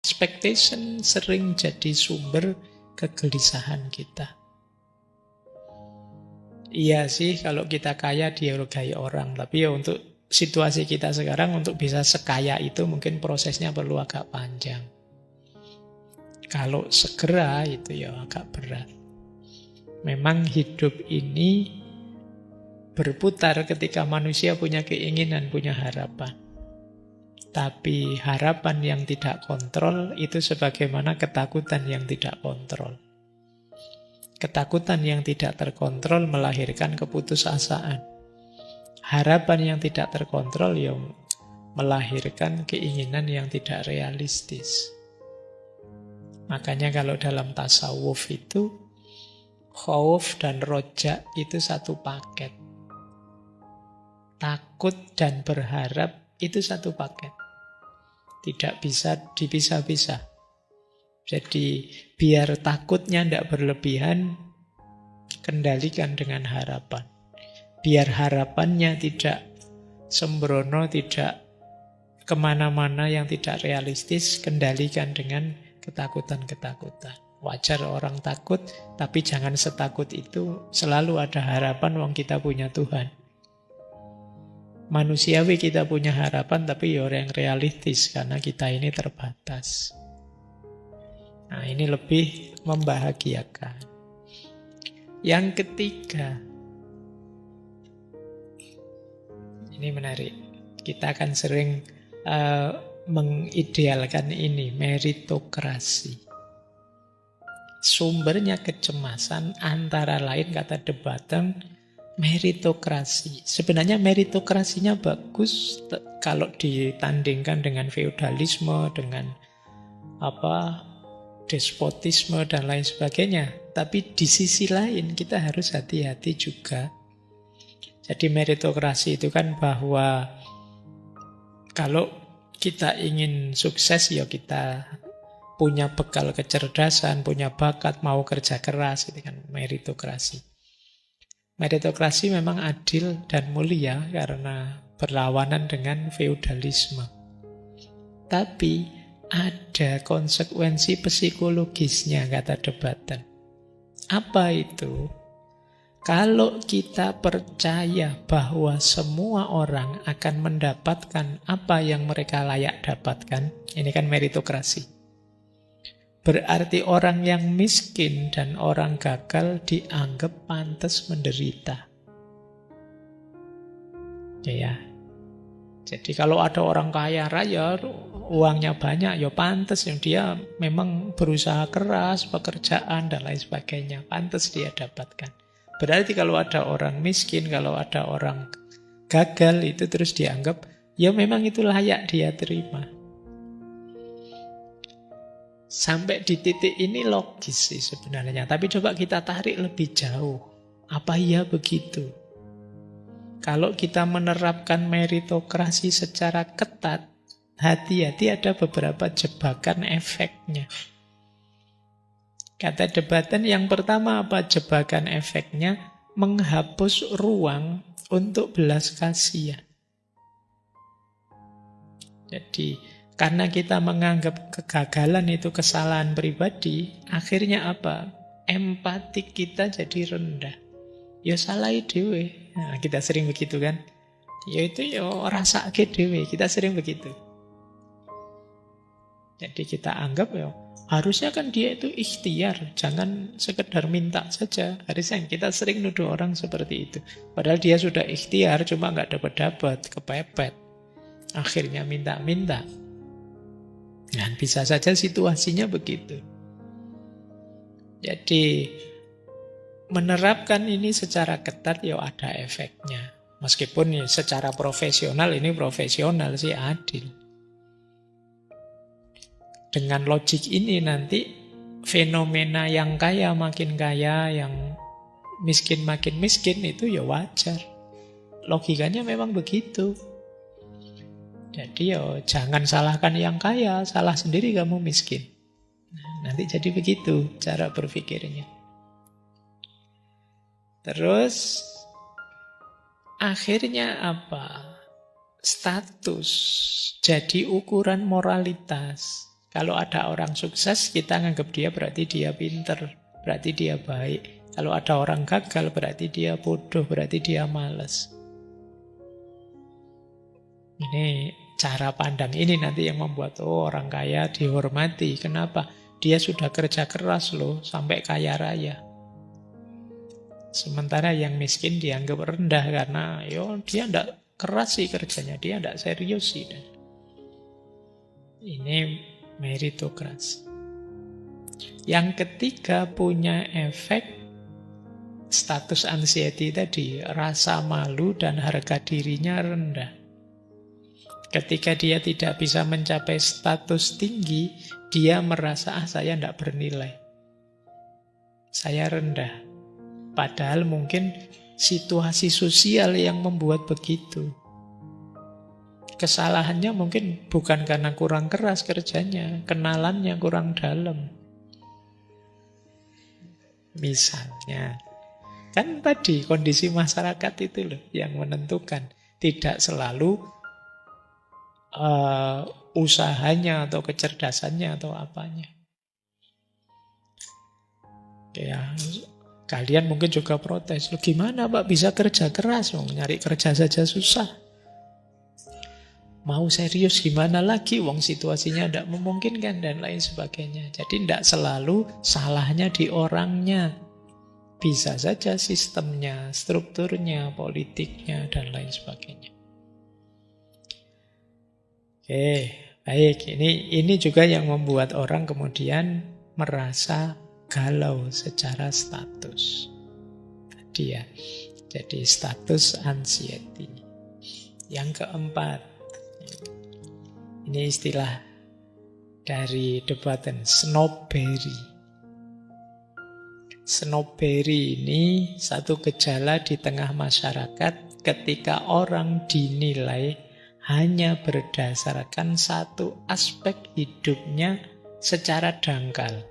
Expectation sering jadi sumber kegelisahan kita. Iya sih, kalau kita kaya dihargai orang. Tapi ya untuk situasi kita sekarang, untuk bisa sekaya itu mungkin prosesnya perlu agak panjang. Kalau segera itu ya agak berat. Memang hidup ini berputar ketika manusia punya keinginan, punya harapan. Tapi harapan yang tidak kontrol itu sebagaimana ketakutan yang tidak kontrol. Ketakutan yang tidak terkontrol melahirkan keputusasaan. Harapan yang tidak terkontrol yang melahirkan keinginan yang tidak realistis. Makanya kalau dalam tasawuf itu khauf dan roja itu satu paket. Takut dan berharap itu satu paket. Tidak bisa dipisah-pisah. Jadi biar takutnya tidak berlebihan, kendalikan dengan harapan. Biar harapannya tidak sembrono, tidak kemana-mana yang tidak realistis, kendalikan dengan ketakutan-ketakutan. Wajar orang takut, tapi jangan setakut itu. Selalu ada harapan, wong kita punya Tuhan. Manusiawi kita punya harapan, tapi orang yang realistis, karena kita ini terbatas. Nah, ini lebih membahagiakan. Yang ketiga, ini menarik. Kita akan sering mengidealkan ini, meritokrasi. Sumbernya kecemasan antara lain kata Debatten, meritokrasi. Sebenarnya meritokrasinya bagus kalau ditandingkan dengan feodalisme, dengan despotisme dan lain sebagainya. Tapi di sisi lain kita harus hati-hati juga. Jadi meritokrasi itu kan bahwa kalau kita ingin sukses ya kita punya bekal kecerdasan, punya bakat, mau kerja keras, itu kan meritokrasi. Meritokrasi memang adil dan mulia karena berlawanan dengan feodalisme. Tapi ada konsekuensi psikologisnya, kata Debatten. Apa itu? Kalau kita percaya bahwa semua orang akan mendapatkan apa yang mereka layak dapatkan, ini kan meritokrasi. Berarti orang yang miskin dan orang gagal dianggap pantas menderita. Ya. Jadi kalau ada orang kaya raya, uangnya banyak, ya pantas. Dia memang berusaha keras, pekerjaan dan lain sebagainya. Pantas dia dapatkan. Berarti kalau ada orang miskin, kalau ada orang gagal, itu terus dianggap, ya memang itu layak dia terima. Sampai di titik ini logis sih sebenarnya. Tapi coba kita tarik lebih jauh. Apa iya begitu? Kalau kita menerapkan meritokrasi secara ketat, hati-hati ada beberapa jebakan efeknya. Kata Debatten yang pertama apa jebakan efeknya? Menghapus ruang untuk belas kasihan. Jadi karena kita menganggap kegagalan itu kesalahan pribadi, akhirnya apa? Empatik kita jadi rendah. Ya salah dhewe. Nah, kita sering begitu kan? Ya itu ya rasake dhewe, kita sering begitu. Jadi kita anggap ya harusnya kan dia itu ikhtiar, jangan sekedar minta saja. Harusnya kita sering nuduh orang seperti itu. Padahal dia sudah ikhtiar, cuma nggak dapat-dapat, kepepet. Akhirnya minta-minta. Nah, bisa saja situasinya begitu. Jadi menerapkan ini secara ketat ya ada efeknya. Meskipun ya secara profesional ini profesional sih adil. Dengan logik ini nanti fenomena yang kaya makin kaya, yang miskin makin miskin itu ya wajar. Logikanya memang begitu. Jadi ya jangan salahkan yang kaya, salah sendiri kamu miskin. Nah, nanti jadi begitu cara berpikirnya. Terus akhirnya apa? Status jadi ukuran moralitas. Kalau ada orang sukses, kita nganggap dia berarti dia pinter, berarti dia baik. Kalau ada orang gagal, berarti dia bodoh, berarti dia malas. Ini cara pandang ini nanti yang membuat orang kaya dihormati. Kenapa? Dia sudah kerja keras loh, sampai kaya raya. Sementara yang miskin dianggap rendah karena dia tidak keras sih kerjanya, dia tidak serius sih. Ini meritokrasi. Yang ketiga punya efek status anxiety tadi, rasa malu dan harga dirinya rendah. Ketika dia tidak bisa mencapai status tinggi, dia merasa saya tidak bernilai. Saya rendah. Padahal mungkin situasi sosial yang membuat begitu. Kesalahannya mungkin bukan karena kurang keras kerjanya, kenalannya kurang dalam. Misalnya, kan tadi kondisi masyarakat itu loh yang menentukan. Tidak selalu usahanya atau kecerdasannya atau apanya. Ya, kalian mungkin juga protes. Gimana Pak bisa kerja keras? Nyari kerja saja susah. Mau serius gimana lagi? Wong situasinya tidak memungkinkan dan lain sebagainya. Jadi tidak selalu salahnya di orangnya. Bisa saja sistemnya, strukturnya, politiknya, dan lain sebagainya. Oke, baik. Ini juga yang membuat orang kemudian merasa galau secara status. Tadi ya. Jadi status anxiety. Yang keempat, ini istilah dari Debatten, snobbery. Snobbery ini satu gejala di tengah masyarakat ketika orang dinilai hanya berdasarkan satu aspek hidupnya secara dangkal.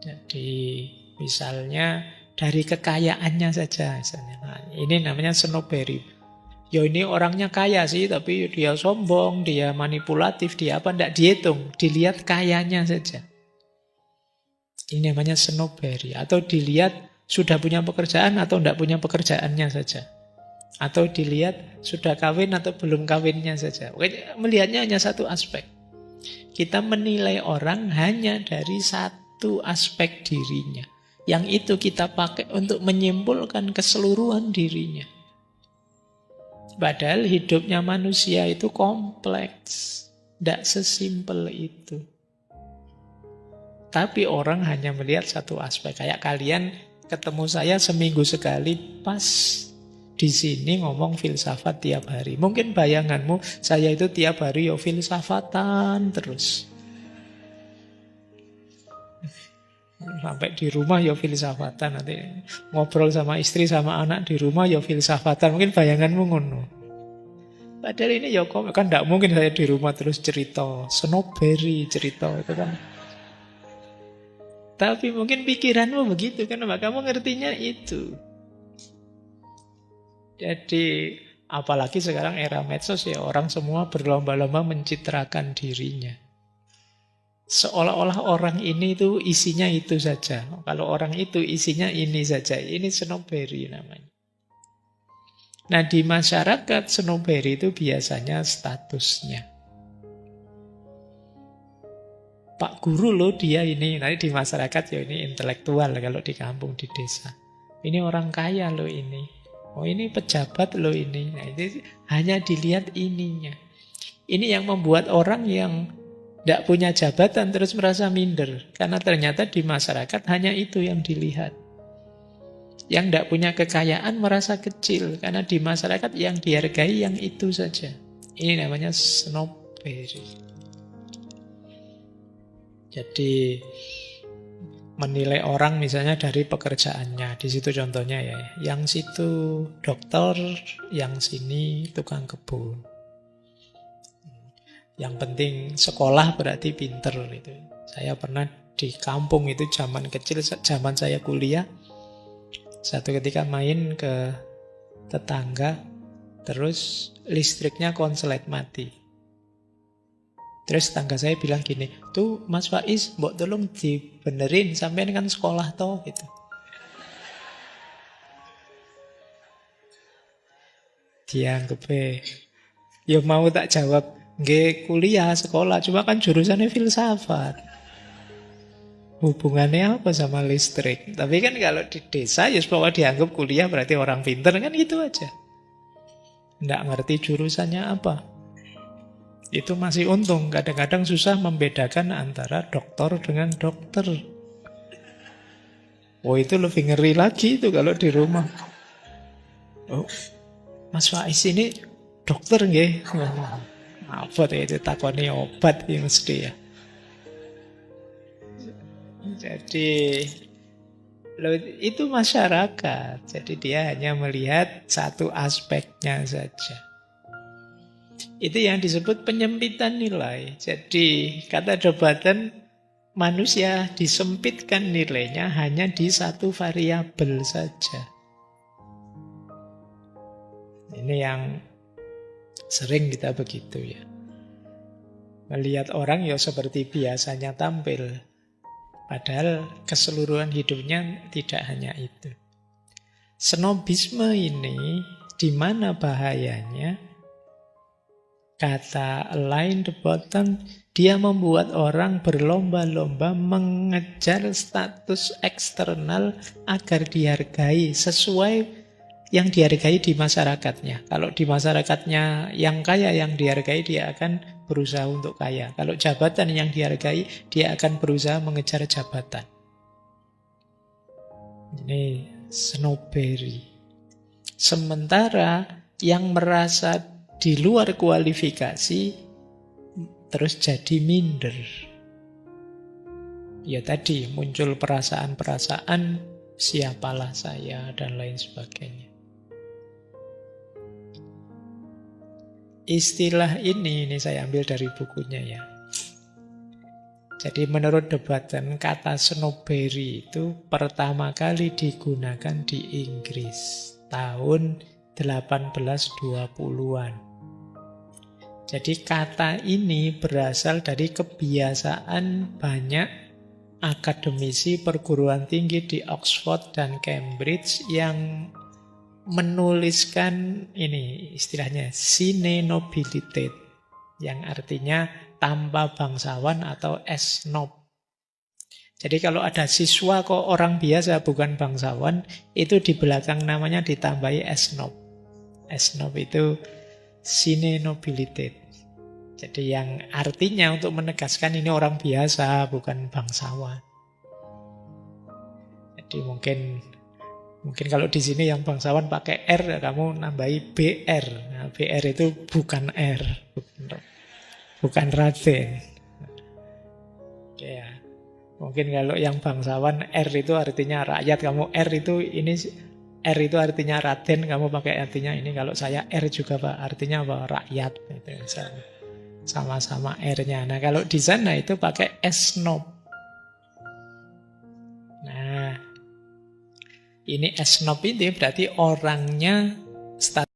Jadi misalnya dari kekayaannya saja. Misalnya. Nah, ini namanya snobbery. Ya ini orangnya kaya sih, tapi dia sombong, dia manipulatif, dia apa, tidak dihitung. Dilihat kayanya saja. Ini namanya snobbery. Atau dilihat sudah punya pekerjaan atau tidak punya pekerjaannya saja. Atau dilihat sudah kawin atau belum kawinnya saja. Melihatnya hanya satu aspek. Kita menilai orang hanya dari satu aspek dirinya. Yang itu kita pakai untuk menyimpulkan keseluruhan dirinya. Padahal hidupnya manusia itu kompleks. Tidak sesimpel itu. Tapi orang hanya melihat satu aspek. Kayak kalian ketemu saya seminggu sekali pas di sini ngomong filsafat tiap hari. Mungkin bayanganmu saya itu tiap hari ya filsafatan terus. Sampai di rumah ya filsafatan. Nanti ngobrol sama istri sama anak di rumah ya filsafatan. Mungkin bayanganmu ngono. Padahal ini ya kan tidak mungkin saya di rumah terus cerita snobbery, cerita itu kan. Tapi mungkin pikiranmu begitu kan, kamu ngertinya itu. Jadi apalagi sekarang era medsos ya, orang semua berlomba-lomba mencitrakan dirinya. Seolah-olah orang ini itu isinya itu saja. Kalau orang itu isinya ini saja. Ini snobbery namanya. Nah di masyarakat snobbery itu biasanya statusnya. Pak guru loh dia ini. Nanti di masyarakat ya ini intelektual kalau di kampung, di desa. Ini orang kaya loh ini. Oh ini pejabat loh ini. Nah ini hanya dilihat ininya. Ini yang membuat orang yang tidak punya jabatan terus merasa minder. Karena ternyata di masyarakat hanya itu yang dilihat. Yang tidak punya kekayaan merasa kecil. Karena di masyarakat yang dihargai yang itu saja. Ini namanya snobbery. Jadi menilai orang misalnya dari pekerjaannya. Di situ contohnya ya. Yang situ dokter, yang sini tukang kebun. Yang penting sekolah berarti pinter itu. Saya pernah di kampung itu zaman kecil, zaman saya kuliah. Satu ketika main ke tetangga, terus listriknya konslet mati. Terus tangga saya bilang gini, tuh Mas Faiz, mbok tolong dibenerin, sampean kan sekolah toh gitu. Dianggep ya mau tak jawab, nggih kuliah sekolah, cuma kan jurusannya filsafat. Hubungannya apa sama listrik? Tapi kan kalau di desa ya bahwa dianggap kuliah berarti orang pinter kan gitu aja. Nggak ngerti jurusannya apa. Itu masih untung. Kadang-kadang susah membedakan antara dokter dengan dokter. Oh itu lebih ngeri lagi itu kalau di rumah. Oh, Mas Faiz ini dokter nggih. Apa itu takoni obat ya mesti ya. Jadi itu masyarakat. Jadi dia hanya melihat satu aspeknya saja. Itu yang disebut penyempitan nilai. Jadi kata Dobatan, manusia disempitkan nilainya hanya di satu variabel saja. Ini yang sering kita begitu ya. Melihat orang ya seperti biasanya tampil. Padahal keseluruhan hidupnya tidak hanya itu. Snobisme ini di mana bahayanya? Kata Alain de Botton, dia membuat orang berlomba-lomba mengejar status eksternal agar dihargai sesuai yang dihargai di masyarakatnya. Kalau di masyarakatnya yang kaya yang dihargai, dia akan berusaha untuk kaya. Kalau jabatan yang dihargai, dia akan berusaha mengejar jabatan. Ini snobbery. Sementara yang merasa di luar kualifikasi terus jadi minder. Ya tadi muncul perasaan-perasaan siapalah saya dan lain sebagainya. Istilah ini saya ambil dari bukunya ya. Jadi menurut Dobatan, kata snobbery itu pertama kali digunakan di Inggris tahun 1820-an. Jadi kata ini berasal dari kebiasaan banyak akademisi perguruan tinggi di Oxford dan Cambridge yang menuliskan ini istilahnya sine nobilitate, yang artinya tanpa bangsawan atau snob. Jadi kalau ada siswa kok orang biasa bukan bangsawan, itu di belakang namanya ditambahi snob. Snob itu sine nobilitate. Jadi yang artinya untuk menegaskan ini orang biasa bukan bangsawan. Jadi mungkin kalau di sini yang bangsawan pakai R, kamu nambahi BR. Nah, BR itu bukan R, bukan Raden. Oke ya. Mungkin kalau yang bangsawan R itu artinya rakyat, kamu R itu ini R itu artinya Raden, kamu pakai artinya ini. Kalau saya R juga Pak, artinya apa? Rakyat. Itu sama-sama R-nya. Nah kalau di sana itu pakai snob. Nah ini snob ini berarti orangnya